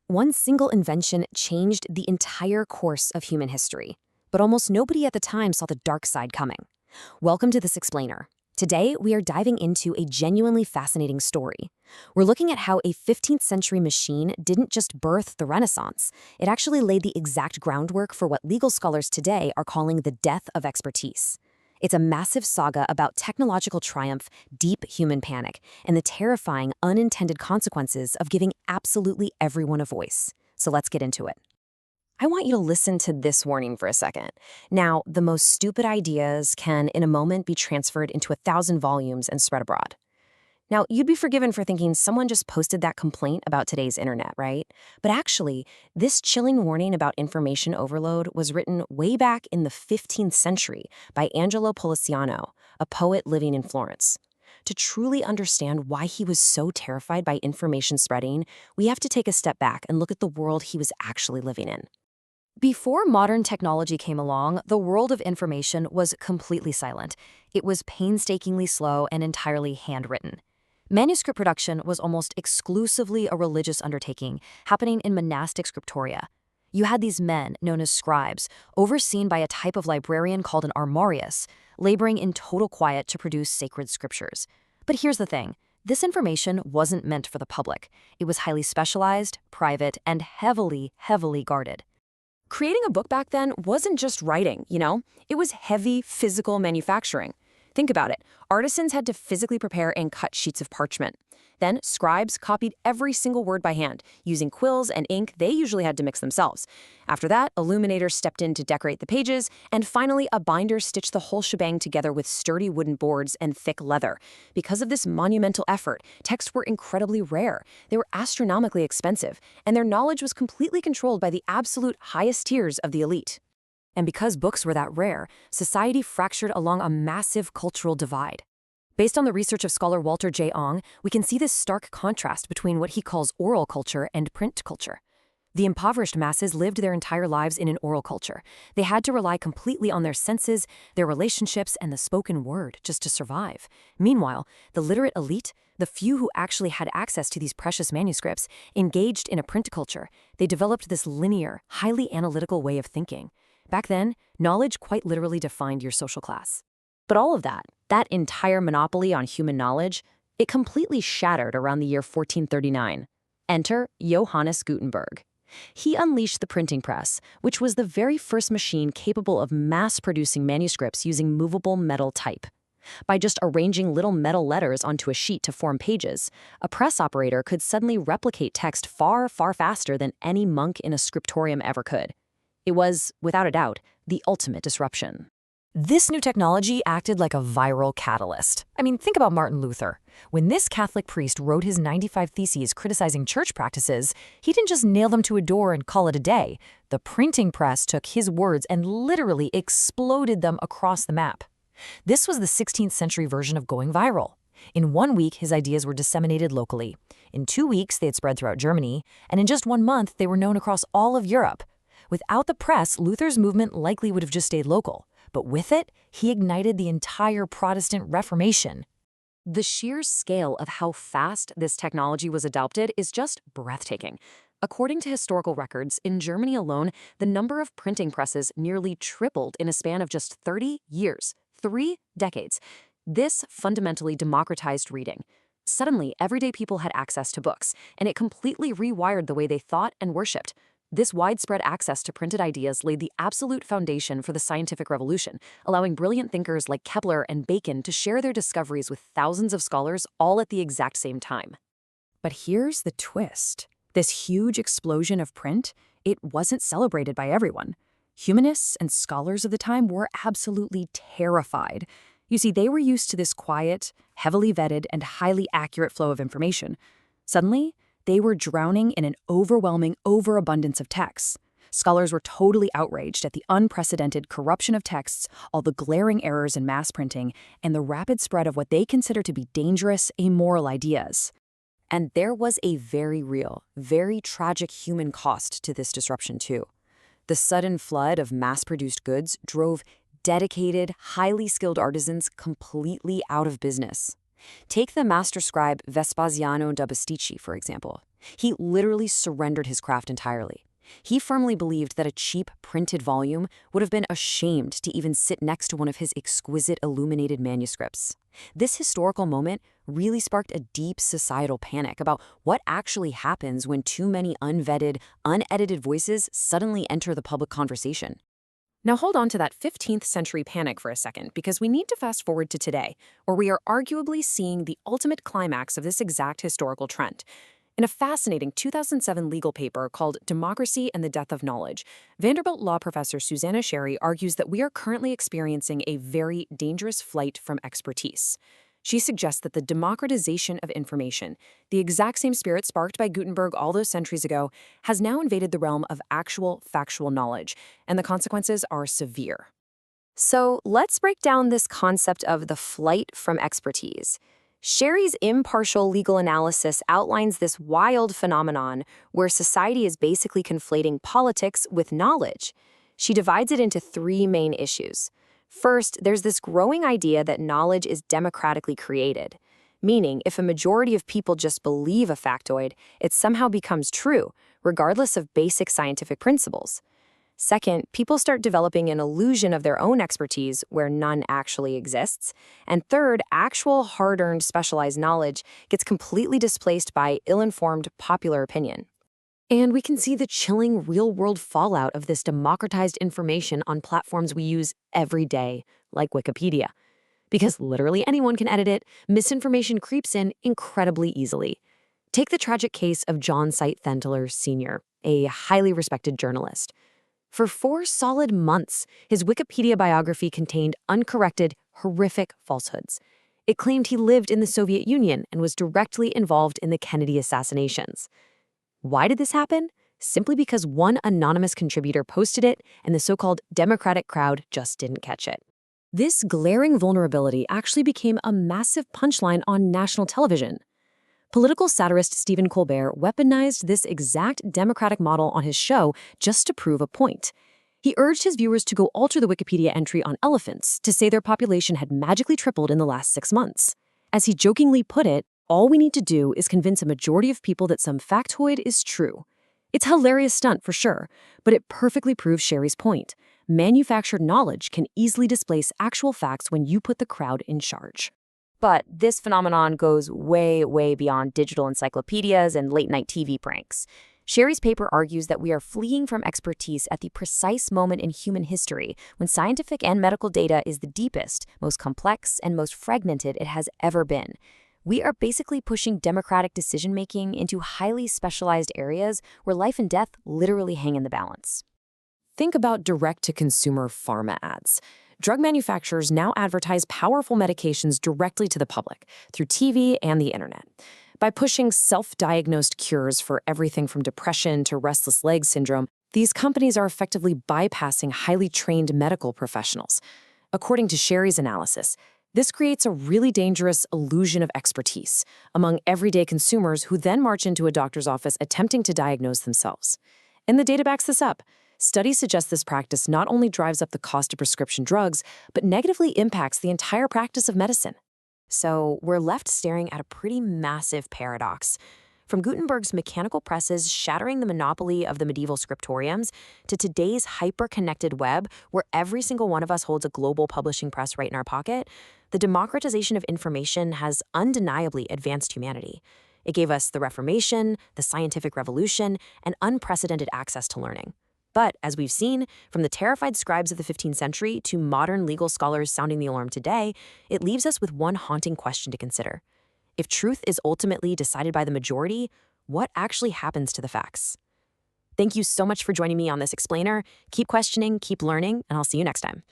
One single invention changed the entire course of human history, but almost nobody at the time saw the dark side coming. Welcome to This Explainer. Today, we are diving into a genuinely fascinating story. We're looking at how a 15th century machine didn't just birth the Renaissance, it actually laid the exact groundwork for what legal scholars today are calling the death of expertise. It's a massive saga about technological triumph, deep human panic, and the terrifying unintended consequences of giving absolutely everyone a voice. So let's get into it. I want you to listen to this warning for a second. Now, the most stupid ideas can, in a moment, be transferred into 1,000 volumes and spread abroad. Now, you'd be forgiven for thinking someone just posted that complaint about today's internet, right? But actually, this chilling warning about information overload was written way back in the 15th century by Angelo Poliziano, a poet living in Florence. To truly understand why he was so terrified by information spreading, we have to take a step back and look at the world he was actually living in. Before modern technology came along, the world of information was completely silent. It was painstakingly slow and entirely handwritten. Manuscript production was almost exclusively a religious undertaking, happening in monastic scriptoria. You had these men, known as scribes, overseen by a type of librarian called an armorius, laboring in total quiet to produce sacred scriptures. But here's the thing. This information wasn't meant for the public. It was highly specialized, private, and heavily guarded. Creating a book back then wasn't just writing, It was heavy physical manufacturing. Think about it. Artisans had to physically prepare and cut sheets of parchment. Then scribes copied every single word by hand. Using quills and ink they usually had to mix themselves. After that, illuminators stepped in to decorate the pages, and finally a binder stitched the whole shebang together with sturdy wooden boards and thick leather. Because of this monumental effort, texts were incredibly rare. They were astronomically expensive, and their knowledge was completely controlled by the absolute highest tiers of the elite. And because books were that rare, society fractured along a massive cultural divide. Based on the research of scholar Walter J. Ong, we can see this stark contrast between what he calls oral culture and print culture. The impoverished masses lived their entire lives in an oral culture. They had to rely completely on their senses, their relationships, and the spoken word just to survive. Meanwhile, the literate elite, the few who actually had access to these precious manuscripts, engaged in a print culture. They developed this linear, highly analytical way of thinking. Back then, knowledge quite literally defined your social class. But all of that entire monopoly on human knowledge, it completely shattered around the year 1439. Enter Johannes Gutenberg. He unleashed the printing press, which was the very first machine capable of mass-producing manuscripts using movable metal type. By just arranging little metal letters onto a sheet to form pages, a press operator could suddenly replicate text far faster than any monk in a scriptorium ever could. It was, without a doubt, the ultimate disruption. This new technology acted like a viral catalyst. Think about Martin Luther. When this Catholic priest wrote his 95 Theses criticizing church practices, he didn't just nail them to a door and call it a day. The printing press took his words and literally exploded them across the map. This was the 16th century version of going viral. In 1 week, his ideas were disseminated locally. In 2 weeks, they had spread throughout Germany, and in just 1 month, they were known across all of Europe. Without the press, Luther's movement likely would have just stayed local. But with it, he ignited the entire Protestant Reformation. The sheer scale of how fast this technology was adopted is just breathtaking. According to historical records, in Germany alone, the number of printing presses nearly tripled in a span of just 30 years, 3 decades. This fundamentally democratized reading. Suddenly, everyday people had access to books, and it completely rewired the way they thought and worshipped. This widespread access to printed ideas laid the absolute foundation for the scientific revolution, allowing brilliant thinkers like Kepler and Bacon to share their discoveries with thousands of scholars all at the exact same time. But here's the twist. This huge explosion of print, it wasn't celebrated by everyone. Humanists and scholars of the time were absolutely terrified. You see, they were used to this quiet, heavily vetted, and highly accurate flow of information. Suddenly, they were drowning in an overwhelming overabundance of texts. Scholars were totally outraged at the unprecedented corruption of texts, all the glaring errors in mass printing, and the rapid spread of what they considered to be dangerous, amoral ideas. And there was a very real, very tragic human cost to this disruption too. The sudden flood of mass-produced goods drove dedicated, highly skilled artisans completely out of business. Take the master scribe Vespasiano da Bisticci, for example. He literally surrendered his craft entirely. He firmly believed that a cheap printed volume would have been ashamed to even sit next to one of his exquisite illuminated manuscripts. This historical moment really sparked a deep societal panic about what actually happens when too many unvetted, unedited voices suddenly enter the public conversation. Now hold on to that 15th century panic for a second, because we need to fast forward to today, where we are arguably seeing the ultimate climax of this exact historical trend. In a fascinating 2007 legal paper called Democracy and the Death of Knowledge, Vanderbilt law professor Susanna Sherry argues that we are currently experiencing a very dangerous flight from expertise. She suggests that the democratization of information, the exact same spirit sparked by Gutenberg all those centuries ago, has now invaded the realm of actual factual knowledge, and the consequences are severe. So let's break down this concept of the flight from expertise. Sherry's impartial legal analysis outlines this wild phenomenon where society is basically conflating politics with knowledge. She divides it into three main issues. First, there's this growing idea that knowledge is democratically created, meaning if a majority of people just believe a factoid, it somehow becomes true, regardless of basic scientific principles. Second, people start developing an illusion of their own expertise where none actually exists. And third, actual hard-earned specialized knowledge gets completely displaced by ill-informed popular opinion. And we can see the chilling real-world fallout of this democratized information on platforms we use every day, like Wikipedia. Because literally anyone can edit it, misinformation creeps in incredibly easily. Take the tragic case of John Site-Thentler Sr., a highly respected journalist. For 4 solid months, his Wikipedia biography contained uncorrected, horrific falsehoods. It claimed he lived in the Soviet Union and was directly involved in the Kennedy assassinations. Why did this happen? Simply because one anonymous contributor posted it and the so-called Democratic crowd just didn't catch it. This glaring vulnerability actually became a massive punchline on national television. Political satirist Stephen Colbert weaponized this exact democratic model on his show just to prove a point. He urged his viewers to go alter the Wikipedia entry on elephants to say their population had magically tripled in the last 6 months. As he jokingly put it, all we need to do is convince a majority of people that some factoid is true. It's a hilarious stunt for sure, but it perfectly proves Sherry's point. Manufactured knowledge can easily displace actual facts when you put the crowd in charge. But this phenomenon goes way, way beyond digital encyclopedias and late-night TV pranks. Sherry's paper argues that we are fleeing from expertise at the precise moment in human history when scientific and medical data is the deepest, most complex, and most fragmented it has ever been. We are basically pushing democratic decision-making into highly specialized areas where life and death literally hang in the balance. Think about direct-to-consumer pharma ads. Drug manufacturers now advertise powerful medications directly to the public through TV and the internet. By pushing self-diagnosed cures for everything from depression to restless leg syndrome, these companies are effectively bypassing highly trained medical professionals. According to Sherry's analysis, this creates a really dangerous illusion of expertise among everyday consumers who then march into a doctor's office attempting to diagnose themselves. And the data backs this up. Studies suggest this practice not only drives up the cost of prescription drugs, but negatively impacts the entire practice of medicine. So we're left staring at a pretty massive paradox. From Gutenberg's mechanical presses shattering the monopoly of the medieval scriptoriums to today's hyper-connected web where every single one of us holds a global publishing press right in our pocket, the democratization of information has undeniably advanced humanity. It gave us the Reformation, the scientific revolution, and unprecedented access to learning. But, as we've seen, from the terrified scribes of the 15th century to modern legal scholars sounding the alarm today, it leaves us with one haunting question to consider. If truth is ultimately decided by the majority, what actually happens to the facts? Thank you so much for joining me on this explainer. Keep questioning, keep learning, and I'll see you next time.